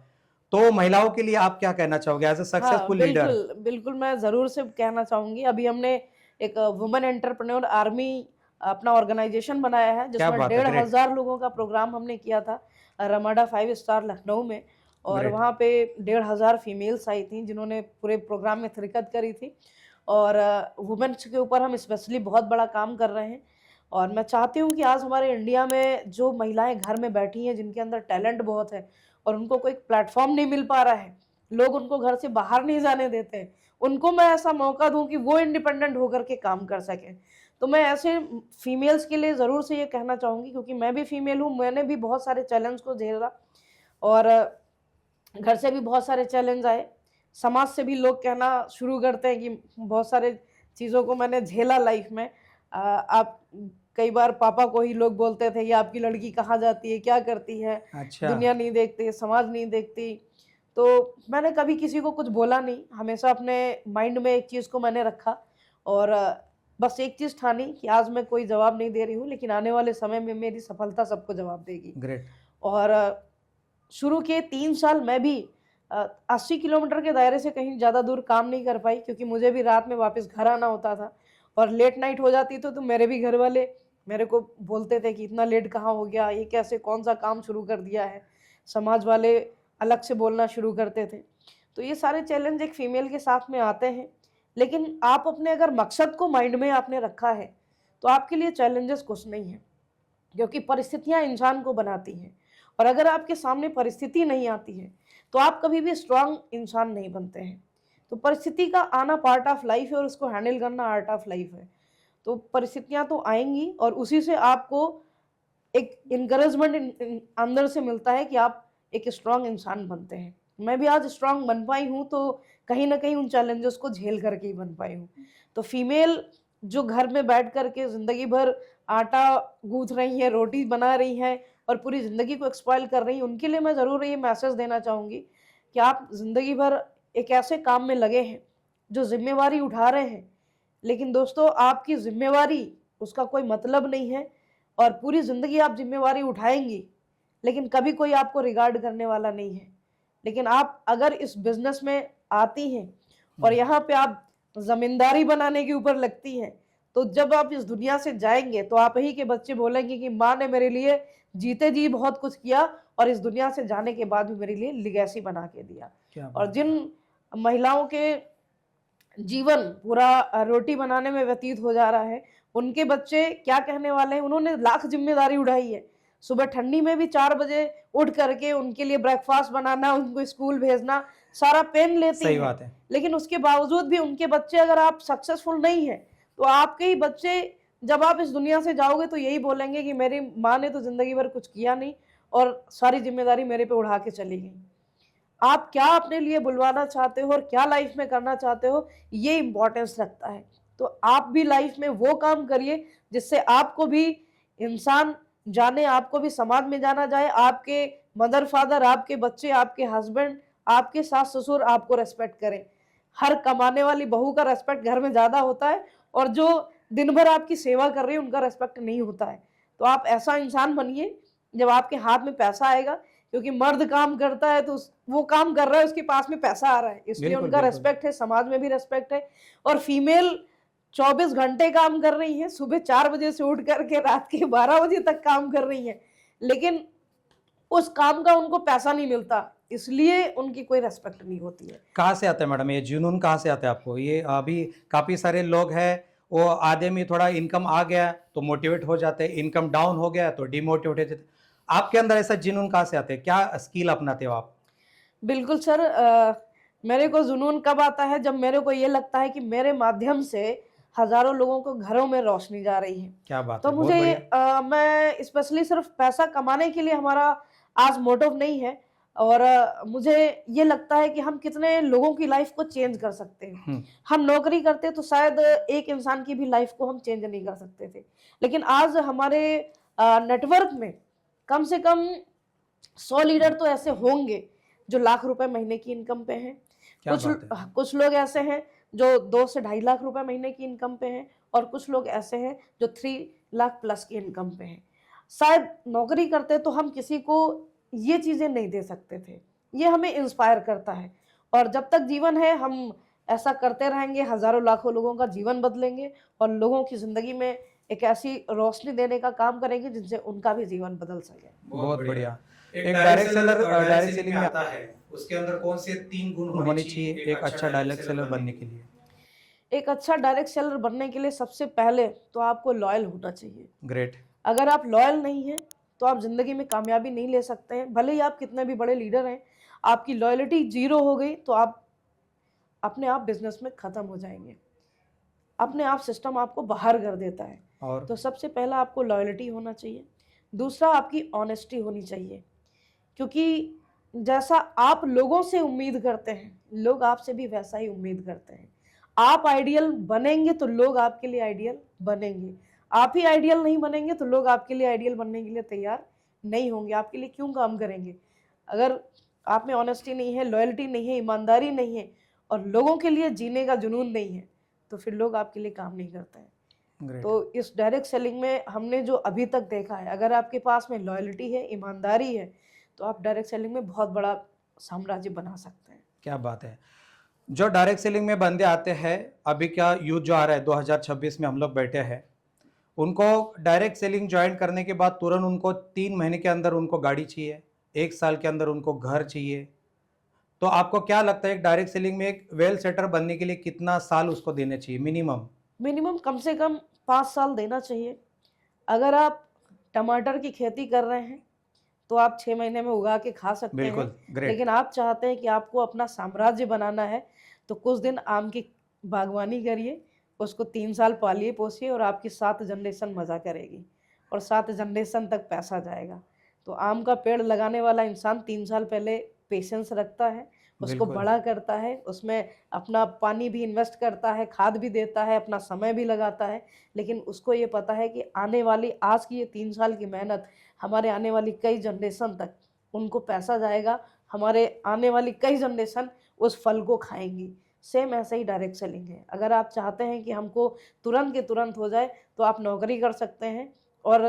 तो महिलाओं के लिए आप क्या कहना चाहोगे एज़ अ हाँ, सक्सेसफुल लीडर? बिल्कुल, बिल्कुल मैं ज़रूर से कहना चाहूँगी। अभी हमने एक वुमेन एंटरप्रेन्योर आर्मी अपना ऑर्गेनाइज़ेशन बनाया है, क्या जिसमें बात है! ग्रेट, 1,500 लोगों का प्रोग्राम हमने किया था रमाडा 5 स्टार लखनऊ में और ग्रेट। वहाँ पे 1,500 फीमेल्स आई थीं, जिन्होंने पूरे प्रोग्राम में शिरकत करी थी और वुमेन्स के ऊपर हम स्पेशली बहुत बड़ा काम कर रहे हैं और मैं चाहती हूँ कि आज हमारे इंडिया में जो महिलाएँ घर में बैठी हैं, जिनके अंदर टैलेंट बहुत है और उनको कोई प्लेटफ़ॉर्म नहीं मिल पा रहा है, लोग उनको घर से बाहर नहीं जाने देते हैं। उनको मैं ऐसा मौका दूँ कि वो इंडिपेंडेंट होकर के काम कर सकें। तो मैं ऐसे फीमेल्स के लिए ज़रूर से ये कहना चाहूँगी क्योंकि मैं भी फीमेल हूँ, मैंने भी बहुत सारे चैलेंज को झेला और घर से भी बहुत सारे चैलेंज आए। समाज से भी लोग कहना शुरू करते हैं कि बहुत सारे चीज़ों को मैंने झेला लाइफ़ में। आप कई बार पापा को ही लोग बोलते थे, "ये आपकी लड़की कहाँ जाती है? क्या करती है? अच्छा। दुनिया नहीं देखती, समाज नहीं देखती।" तो मैंने कभी किसी को कुछ बोला नहीं, हमेशा अपने माइंड में एक चीज़ को मैंने रखा और बस एक चीज़ ठानी कि आज मैं कोई जवाब नहीं दे रही हूँ, लेकिन आने वाले समय में मेरी सफलता सबको जवाब देगी। ग्रेट। और शुरू के 3 साल मैं भी 80 किलोमीटर के दायरे से कहीं ज़्यादा दूर काम नहीं कर पाई क्योंकि मुझे भी रात में वापस घर आना होता था और लेट नाइट हो जाती तो मेरे भी घर वाले मेरे को बोलते थे कि इतना लेट कहाँ हो गया, ये कैसे कौन-सा काम शुरू कर दिया है। समाज वाले अलग से बोलना शुरू करते थे। तो ये सारे चैलेंज एक फीमेल के साथ में आते हैं, लेकिन आप अपने अगर मकसद को माइंड में आपने रखा है, तो आपके लिए चैलेंजेस कुछ नहीं है। क्योंकि परिस्थितियाँ इंसान को बनाती हैं और अगर आपके सामने परिस्थिति नहीं आती है, तो आप कभी भी स्ट्रॉन्ग इंसान नहीं बनते हैं। तो परिस्थिति का आना पार्ट ऑफ लाइफ है और उसको हैंडल करना आर्ट ऑफ लाइफ है। तो परिस्थितियाँ तो आएँगी और उसी से आपको एक एनकरेजमेंट अंदर से मिलता है कि आप एक स्ट्रॉन्ग इंसान बनते हैं। मैं भी आज स्ट्रॉन्ग बन पाई हूँ, तो कहीं न कहीं उन चैलेंजेस को झेल कर के ही बन पाई हूँ। तो फीमेल जो घर में बैठ कर के ज़िंदगी भर आटा गूँथ रही हैं, रोटी बना रही हैं और पूरी ज़िंदगी को स्पॉइल कर रही हैं, उनके लिए मैं ज़रूर ये मैसेज देना चाहूँगी कि आप ज़िंदगी भर एक ऐसे काम में लगे हैं, जो ज़िम्मेवारी उठा रहे हैं। लेकिन दोस्तों आपकी ज़िम्मेवारी उसका कोई मतलब नहीं है और पूरी ज़िंदगी आप ज़िम्मेवारी उठाएँगी, लेकिन कभी कोई आपको रिगार्ड करने वाला नहीं है। लेकिन आप अगर इस बिज़नेस में आती हैं और हुँ। यहाँ पे आप जमींदारी बनाने के ऊपर लगती हैं, तो जब आप इस दुनिया से जाएंगे तो आप ही के बच्चे बोलेंगे कि माँ ने मेरे लिए जीते जी बहुत कुछ किया और इस दुनिया से जाने के बाद भी मेरे लिए लिगेसी बना के दिया। क्या और बात है। जिन महिलाओं के जीवन पूरा रोटी बनाने में व्यतीत हो जा रहा है, उनके बच्चे क्या कहने वाले हैं, उन्होंने लाख ज़िम्मेदारी उठाई है। सुबह ठंडी में भी 4 बजे उठ करके उनके लिए ब्रेकफ़ास्ट बनाना, उनको स्कूल भेजना, सारा पेन लेती सही हैं। बात है। लेकिन उसके बावजूद भी उनके बच्चे अगर आप सक्सेसफुल नहीं हैं, तो आपके ही बच्चे जब आप इस दुनिया से जाओगे तो यही बोलेंगे कि मेरी माँ ने तो ज़िंदगी भर कुछ किया नहीं और सारी ज़िम्मेदारी मेरे पे उड़ा के चली गई। आप क्या अपने लिए बुलवाना चाहते हो और क्या लाइफ में करना चाहते हो, ये इम्पोर्टेंस रखता है। तो आप भी लाइफ में वो काम करिए जिससे आपको भी इंसान जाने, आपको भी समाज में जाना जाए, आपके मदर फादर, आपके बच्चे, आपके हस्बैंड, आपके सास ससुर आपको रेस्पेक्ट करें। हर कमाने वाली बहू का रेस्पेक्ट घर में ज़्यादा होता है और जो दिन भर आपकी सेवा कर रही है उनका रेस्पेक्ट नहीं होता है। तो आप ऐसा इंसान बनिए जब आपके हाथ में पैसा आएगा, क्योंकि मर्द काम करता है तो वो काम कर रहा है, उसके पास में पैसा आ रहा है, इसलिए बिल्कुल, उनका बिल्कुल। रेस्पेक्ट है, समाज में भी रेस्पेक्ट है। और फीमेल 24 घंटे काम कर रही है, सुबह 4 बजे से उठ करके रात के 12 बजे तक काम कर रही है, लेकिन उस काम का उनको पैसा नहीं मिलता, इसलिए उनकी कोई रेस्पेक्ट नहीं होती है। कहाँ से आता है मैडम ये जुनून, कहाँ से आता है आपको? ये अभी काफ़ी सारे लोग हैं, वो आधे में थोड़ा इनकम आ गया तो मोटिवेट हो जाते हैं, इनकम डाउन हो गया तो डिमोटिवेट हो जाते। आपके अंदर ऐसा जुनून कहाँ से आते हैं? क्या स्किल अपनाते हो आप? बिल्कुल सर, मेरे को जुनून कब आता है जब मेरे को ये लगता है कि मेरे माध्यम से हज़ारों लोगों को घरों में रोशनी जा रही है। क्या बात तो है, बहुत मुझे बढ़िया। मैं स्पेशली सिर्फ पैसा कमाने के लिए हमारा आज मोटिव नहीं है और मुझे ये लगता है कि हम कितने लोगों की लाइफ को चेंज कर सकते हैं। हुँ, हम नौकरी करते तो शायद एक इंसान की भी लाइफ को हम चेंज नहीं कर सकते थे, लेकिन आज हमारे नेटवर्क में कम से कम 100 लीडर तो ऐसे होंगे जो लाख रुपए महीने की इनकम पे हैं। क्या बात है। कुछ लोग ऐसे हैं जो 2 से ढाई लाख रुपए महीने की इनकम पे हैं और कुछ लोग ऐसे हैं जो 3 लाख प्लस की इनकम पे हैं। शायद नौकरी करते तो हम किसी को ये चीज़ें नहीं दे सकते थे। ये हमें इंस्पायर करता है और जब तक जीवन है हम ऐसा करते रहेंगे, हज़ारों लाखों लोगों का जीवन बदलेंगे और लोगों की ज़िंदगी में एक ऐसी रोशनी देने का काम करेंगे जिनसे उनका भी जीवन बदल सके। बहुत बढ़िया। एक डायरेक्ट सेलर डायरेक्ट सेलिंग में आता है, उसके अंदर कौन से 3 गुण होने चाहिए एक अच्छा डायरेक्ट सेलर बनने के लिए? एक अच्छा डायरेक्ट सेलर बनने के लिए सबसे पहले तो आपको लॉयल होना चाहिए। ग्रेट। अगर आप लॉयल नहीं हैं, तो आप ज़िंदगी में कामयाबी नहीं ले सकते हैं। भले ही आप कितने भी बड़े लीडर हैं, आपकी लॉयल्टी ज़ीरो हो गई तो आप अपने आप बिज़नेस में ख़त्म हो जाएँगे। अपने आप सिस्टम आपको बाहर कर देता है। और तो सबसे पहला आपको लॉयल्टी होना चाहिए। दूसरा आपकी ऑनेस्टी होनी चाहिए, क्योंकि जैसा आप लोगों से उम्मीद करते हैं, लोग आपसे भी वैसा ही उम्मीद करते हैं। आप आइडियल बनेंगे तो लोग आपके लिए आइडियल बनेंगे। आप ही आइडियल नहीं बनेंगे तो लोग आपके लिए आइडियल बनने के लिए तैयार नहीं होंगे, आपके लिए क्यों काम करेंगे? अगर आप में ऑनेस्टी नहीं है, लॉयल्टी नहीं है, ईमानदारी नहीं है और लोगों के लिए जीने का जुनून नहीं है, तो फिर लोग आपके लिए काम नहीं करते हैं। ग्रेट। तो इस डायरेक्ट सेलिंग में हमने जो अभी तक देखा है, अगर आपके पास में लॉयल्टी है, ईमानदारी है, तो आप डायरेक्ट सेलिंग में बहुत बड़ा साम्राज्य बना सकते हैं। क्या बात है। जो डायरेक्ट सेलिंग में बंदे आते हैं, अभी क्या यूथ जो आ रहा है 2026 में हम लोग बैठे हैं, उनको डायरेक्ट सेलिंग ज्वाइन करने के बाद तुरंत उनको 3 महीने के अंदर उनको गाड़ी चाहिए, 1 साल के अंदर उनको घर चाहिए। तो आपको क्या लगता है एक डायरेक्ट सेलिंग में एक वेल सेटर बनने के लिए कितना साल उसको देने चाहिए मिनिमम? मिनिमम कम से कम 5 साल देना चाहिए। अगर आप टमाटर की खेती कर रहे हैं, तो आप 6 महीने में उगा के खा सकते हैं। बिल्कुल, ग्रेट। लेकिन आप चाहते हैं कि आपको अपना साम्राज्य बनाना है, तो कुछ दिन आम की बागवानी करिए, उसको 3 साल पालिए-पोसिए और आपकी 7 जनरेशन मज़ा करेगी और 7 जनरेशन तक पैसा जाएगा। तो आम का पेड़ लगाने वाला इंसान 3 साल पहले पेशेंस रखता है, उसको बिल्कुल, बड़ा करता है, उसमें अपना पानी भी इन्वेस्ट करता है, खाद भी देता है, अपना समय भी लगाता है। लेकिन उसको ये पता है कि आने वाली आज की ये 3 साल की मेहनत हमारे आने वाली कई जनरेशन तक उनको पैसा जाएगा, हमारे आने वाली कई जनरेशन उस फल को खाएँगी। सेम ऐसे ही डायरेक्ट सेलिंग है। अगर आप चाहते हैं कि हमको तुरंत के तुरंत हो जाए, तो आप नौकरी कर सकते हैं और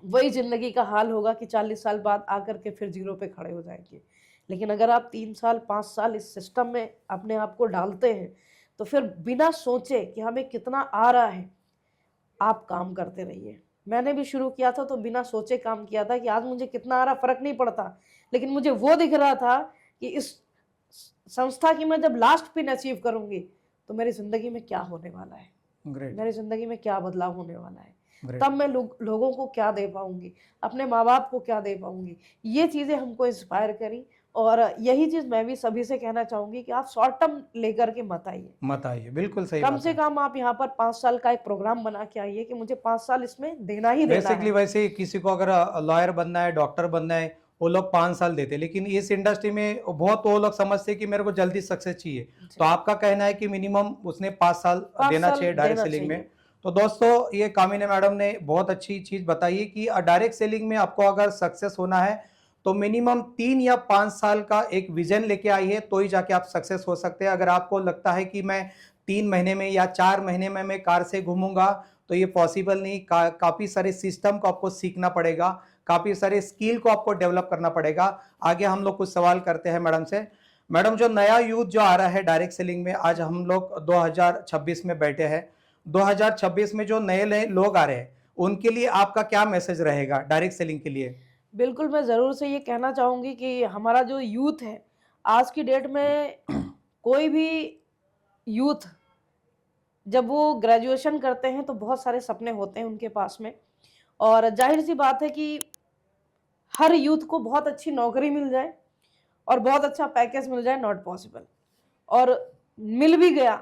वही ज़िंदगी का हाल होगा कि 40 साल बाद आकर के फिर ज़ीरो पे खड़े हो जाएँगे। लेकिन अगर आप 3 साल, 5 साल इस सिस्टम में अपने आप को डालते हैं, तो फिर बिना सोचे कि हमें कितना आ रहा है, आप काम करते रहिए। मैंने भी शुरू किया था तो बिना सोचे काम किया था कि आज मुझे कितना आ रहा फ़र्क नहीं पड़ता, लेकिन मुझे वो दिख रहा था कि इस संस्था की मैं जब लास्ट पिन अचीव करूँगी, तो मेरी ज़िंदगी में क्या होने वाला है, ग्रेट, मेरी ज़िंदगी में क्या बदलाव होने वाला है। ग्रेट। तब मैं लोगों को क्या दे पाऊँगी, अपने माँ-बाप को क्या दे पाऊँगी। ये चीज़ें हमको इंस्पायर करी और यही चीज़ मैं भी सभी से कहना चाहूँगी कि आप शॉर्ट टर्म लेकर के मत आइए। मत आइए, बिल्कुल सही कम बात से है। कम आप यहाँ पर 5 साल का एक प्रोग्राम बना के आइए कि मुझे 5 साल इसमें देना ही देना बेसिकली है। वैसे ही किसी को अगर लॉयर बनना है, डॉक्टर बनना है, वो लोग 5 साल देते हैं, लेकिन इस इंडस्ट्री में बहुत वो लोग समझते हैं कि मेरे को जल्दी सक्सेस चाहिए। जी, तो आपका कहना है कि मिनिमम उसने 5 साल 5 देना साल चाहिए डायरेक्ट देना सेलिंग में। चाहिए। तो दोस्तों, ये कामिनी मैडम ने बहुत अच्छी चीज़ बताई है कि डायरेक्ट सेलिंग में आपको अगर सक्सेस होना है, तो मिनिमम 3 या 5 साल का एक विज़न लेके आइए, तो ही जाके आप सक्सेस हो सकते हैं। अगर आपको लगता है कि मैं 3 महीने में या 4 महीने में मैं कार से घूमूँगा, तो ये पॉसिबल नहीं। काफ़ी सारे सिस्टम को आपको सीखना पड़ेगा, काफ़ी सारे स्किल को आपको डेवलप करना पड़ेगा। आगे हम लोग कुछ सवाल करते हैं मैडम से। मैडम, जो नया यूथ जो आ रहा है डायरेक्ट सेलिंग में, आज हम लोग 2026 में बैठे हैं। 2026 में जो नए-नए लोग आ रहे हैं, उनके लिए आपका क्या मैसेज रहेगा डायरेक्ट सेलिंग के लिए? बिल्कुल, मैं ज़रूर से ये कहना चाहूँगी कि हमारा जो यूथ है, आज की डेट में कोई भी यूथ जब वो ग्रेजुएशन करते हैं तो बहुत सारे सपने होते हैं उनके पास में और ज़ाहिर-सी बात है कि हर यूथ को बहुत अच्छी नौकरी मिल जाए और बहुत अच्छा पैकेज मिल जाए, नॉट पॉसिबल। और मिल भी गया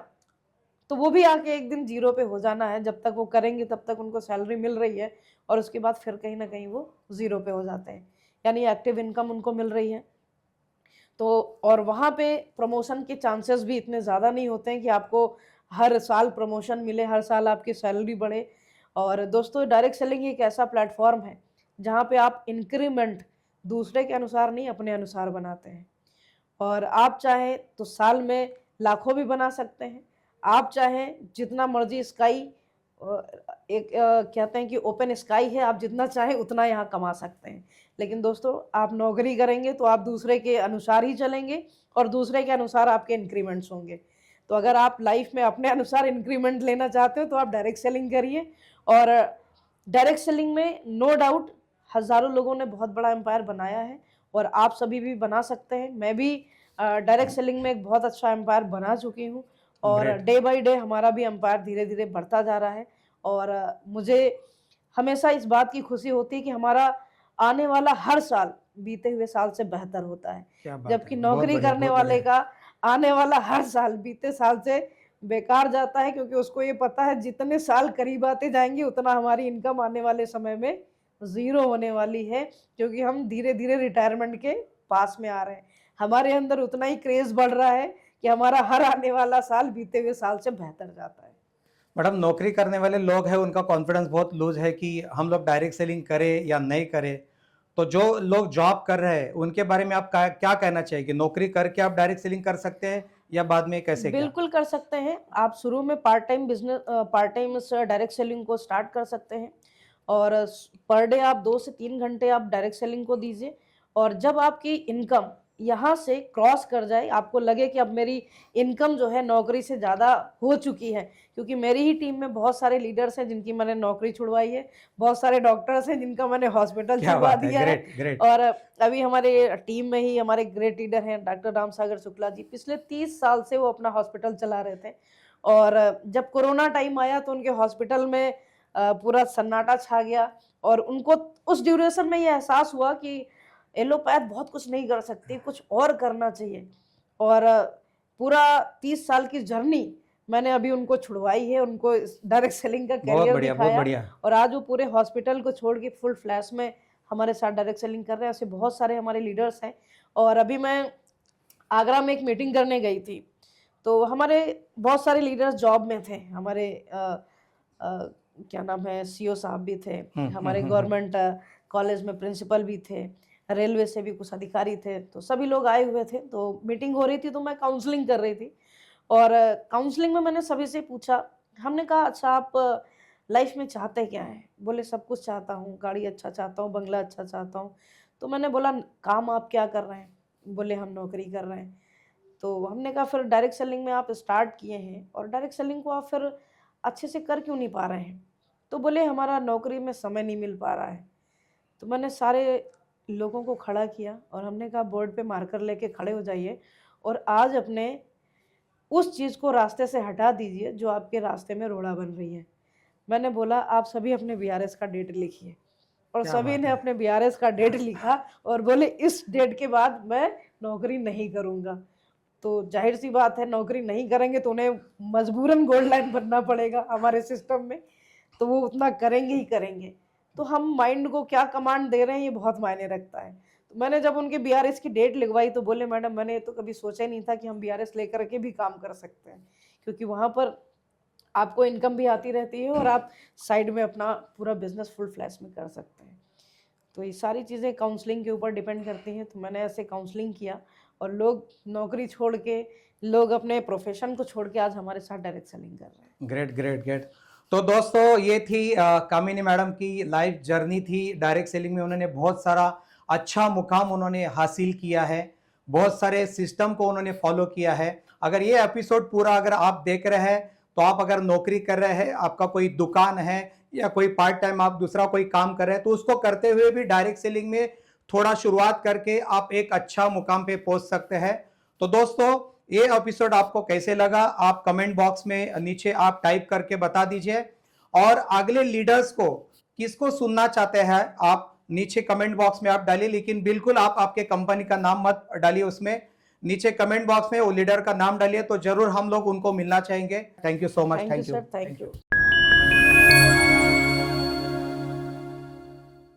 तो वो भी आके एक दिन ज़ीरो पे हो जाना है, जब तक वो करेंगे तब तक उनको सैलरी मिल रही है और उसके बाद फिर कहीं न कहीं वो ज़ीरो पे हो जाते हैं। यानी एक्टिव इनकम उनको मिल रही है। तो और वहाँ पे प्रमोशन के चांसेस भी इतने ज़्यादा नहीं होते हैं कि आपको हर साल प्रमोशन मिले, हर साल आपकी सैलरी बढ़े। और दोस्तों, डायरेक्ट सेलिंग एक ऐसा प्लेटफ़ॉर्म है, जहाँ पे आप इंक्रीमेंट दूसरे के अनुसार नहीं, अपने अनुसार बनाते हैं। और आप चाहें तो साल में लाखों भी बना सकते हैं। आप चाहें जितना मर्ज़ी स्काई कहते हैं कि ओपन स्काई है, आप जितना चाहें उतना यहाँ कमा सकते हैं। लेकिन दोस्तों, आप नौकरी करेंगे तो आप दूसरे के अनुसार ही चलेंगे और दूसरे के अनुसार आपके इंक्रीमेंट्स होंगे। तो अगर आप लाइफ़ में अपने अनुसार इंक्रीमेंट लेना चाहते हो तो आप डायरेक्ट सेलिंग करिए और डायरेक्ट सेलिंग में नो डाउट हज़ारों लोगों ने बहुत बड़ा एम्पायर बनाया है और आप सभी भी बना सकते हैं। मैं भी डायरेक्ट सेलिंग में एक बहुत अच्छा एम्पायर बना चुकी हूँ और ग्रेट। डे बाय डे हमारा भी एम्पायर धीरे-धीरे बढ़ता जा रहा है और मुझे हमेशा इस बात की खुशी होती है कि हमारा आने वाला हर साल बीते हुए साल से बेहतर होता है। क्या बात जबकि है! बहुत नौकरी बढ़िया, करने बहुत वाले बढ़िया। का आने वाला हर साल बीते साल से बेकार जाता है क्योंकि उसको ये पता है जितने साल करीब आते जाएँगे उतना हमारी इनकम आने वाले समय में ज़ीरो होने वाली है, क्योंकि हम धीरे-धीरे रिटायरमेंट के पास में आ रहे हैं। हमारे अंदर उतना ही क्रेज़ बढ़ रहा है कि हमारा हर आने वाला साल बीते हुए साल से बेहतर जाता है। मैडम, नौकरी करने वाले लोग हैं, उनका कॉन्फिडेंस बहुत लूज़ है कि हम लोग डायरेक्ट सेलिंग करें या नहीं करें। तो जो लोग जॉब कर रहे हैं, उनके बारे में आप क्या कहना चाहेंगे? नौकरी करके आप डायरेक्ट सेलिंग कर सकते हैं या बाद में कैसे क्या? बिल्कुल कर सकते हैं। आप शुरू में पार्ट टाइम इस डायरेक्ट सेलिंग को स्टार्ट कर सकते हैं और पर डे आप 2 से 3 घंटे आप डायरेक्ट सेलिंग को दीजिए और जब आपकी इनकम यहाँ से क्रॉस कर जाए, आपको लगे कि अब मेरी इनकम जो है नौकरी से ज़्यादा हो चुकी है, क्योंकि मेरी ही टीम में बहुत सारे लीडर्स हैं जिनकी मैंने नौकरी छुड़वाई है, बहुत सारे डॉक्टर्स हैं जिनका मैंने हॉस्पिटल क्या छुड़वा बात है! दिया है ग्रेट, ग्रेट। और अभी हमारे टीम में ही हमारे ग्रेट लीडर हैं डॉक्टर राम सागर शुक्ला जी, पिछले 30 साल से वो अपना हॉस्पिटल चला रहे थे और जब कोरोना टाइम आया तो उनके हॉस्पिटल में पूरा सन्नाटा छा गया और उनको उस ड्यूरेशन में ये एहसास हुआ कि एलोपैथ बहुत कुछ नहीं कर सकती, कुछ और करना चाहिए और पूरा 30 साल की जर्नी मैंने अभी उनको छुड़वाई है, उनको इस डायरेक्ट सेलिंग का बहुत करियर बढ़िया, बहुत दिखाया बढ़िया। और आज वो पूरे हॉस्पिटल को छोड़ के फुल फ्लैश में हमारे साथ डायरेक्ट सेलिंग कर रहे हैं। ऐसे बहुत सारे हमारे लीडर्स हैं और अभी मैं आगरा में एक मीटिंग करने गई थी, तो हमारे बहुत सारे लीडर्स जॉब में थे। हमारे क्या नाम है, सीईओ साहब भी थे, हुँ, हुँ, हमारे हुँ, हुँ। गवर्नमेंट कॉलेज में प्रिंसिपल भी थे, रेलवे से भी कुछ अधिकारी थे, तो सभी लोग आए हुए थे। तो मीटिंग हो रही थी तो मैं काउंसलिंग कर रही थी और काउंसलिंग में मैंने सभी से पूछा, हमने कहा अच्छा आप लाइफ में चाहते क्या हैं? बोले सब कुछ चाहता हूँ, गाड़ी अच्छा चाहता हूँ, बंगला अच्छा चाहता हूँ। तो मैंने बोला काम आप क्या कर रहे हैं? बोले हम नौकरी कर रहे हैं। तो हमने कहा फिर डायरेक्ट सेलिंग में आप स्टार्ट किए हैं और डायरेक्ट सेलिंग को आप फिर अच्छे से कर क्यों नहीं पा रहे हैं? तो बोले हमारा नौकरी में समय नहीं मिल पा रहा है। तो मैंने सारे लोगों को खड़ा किया और हमने कहा बोर्ड पे मार्कर लेके खड़े हो जाइए और आज अपने उस चीज़ को रास्ते से हटा दीजिए जो आपके रास्ते में रोड़ा बन रही है। मैंने बोला आप सभी अपने बीआरएस का डेट लिखिए और क्या सभी बात ने है। अपने बीआरएस का डेट लिखा और बोले इस डेट के बाद मैं नौकरी नहीं करूँगा। तो ज़ाहिर-सी बात है नौकरी नहीं करेंगे तो उन्हें मजबूरन गोल्ड लाइन बनना पड़ेगा हमारे सिस्टम में, तो वो उतना करेंगे ही करेंगे। तो हम माइंड को क्या कमांड दे रहे हैं ये बहुत मायने रखता है। तो मैंने जब उनके बीआरएस की डेट लिखवाई तो बोले मैडम मैंने तो कभी सोचा ही नहीं था कि हम बीआरएस लेकर के भी काम कर सकते हैं। क्योंकि वहाँ पर आपको इनकम भी आती रहती है और आप साइड में अपना पूरा बिज़नेस फुल फ्लैश में कर सकते हैं। तो ये सारी चीज़ें काउंसलिंग के ऊपर डिपेंड करती हैं, तो मैंने ऐसे काउंसलिंग किया और लोग नौकरी छोड़ के, लोग अपने प्रोफ़ेशन को छोड़ के आज हमारे साथ डायरेक्ट सेलिंग कर रहे हैं। Great great great. तो दोस्तों ये थी कामिनी मैडम की लाइफ जर्नी थी डायरेक्ट सेलिंग में। उन्होंने बहुत सारा अच्छा मुकाम उन्होंने हासिल किया है, बहुत सारे सिस्टम को उन्होंने फॉलो किया है। अगर ये एपिसोड पूरा अगर आप देख रहे हैं तो आप अगर नौकरी कर रहे हैं, आपका कोई दुकान है या कोई पार्ट टाइम आप दूसरा कोई काम कर रहे हैं, तो उसको करते हुए भी डायरेक्ट सेलिंग में थोड़ा शुरुआत करके आप एक अच्छा मुकाम पे पहुंच सकते हैं। तो दोस्तों ये एपिसोड आपको कैसे लगा आप कमेंट बॉक्स में नीचे आप टाइप करके बता दीजिए, और अगले लीडर्स को किसको सुनना चाहते हैं आप नीचे कमेंट बॉक्स में आप डालिए, लेकिन बिल्कुल आप आपके कंपनी का नाम मत डालिए उसमें, नीचे कमेंट बॉक्स में वो लीडर का नाम डालिए, तो जरूर हम लोग उनको मिलना चाहेंगे। Thank you so much. Thank you thank you. Sir, thank you.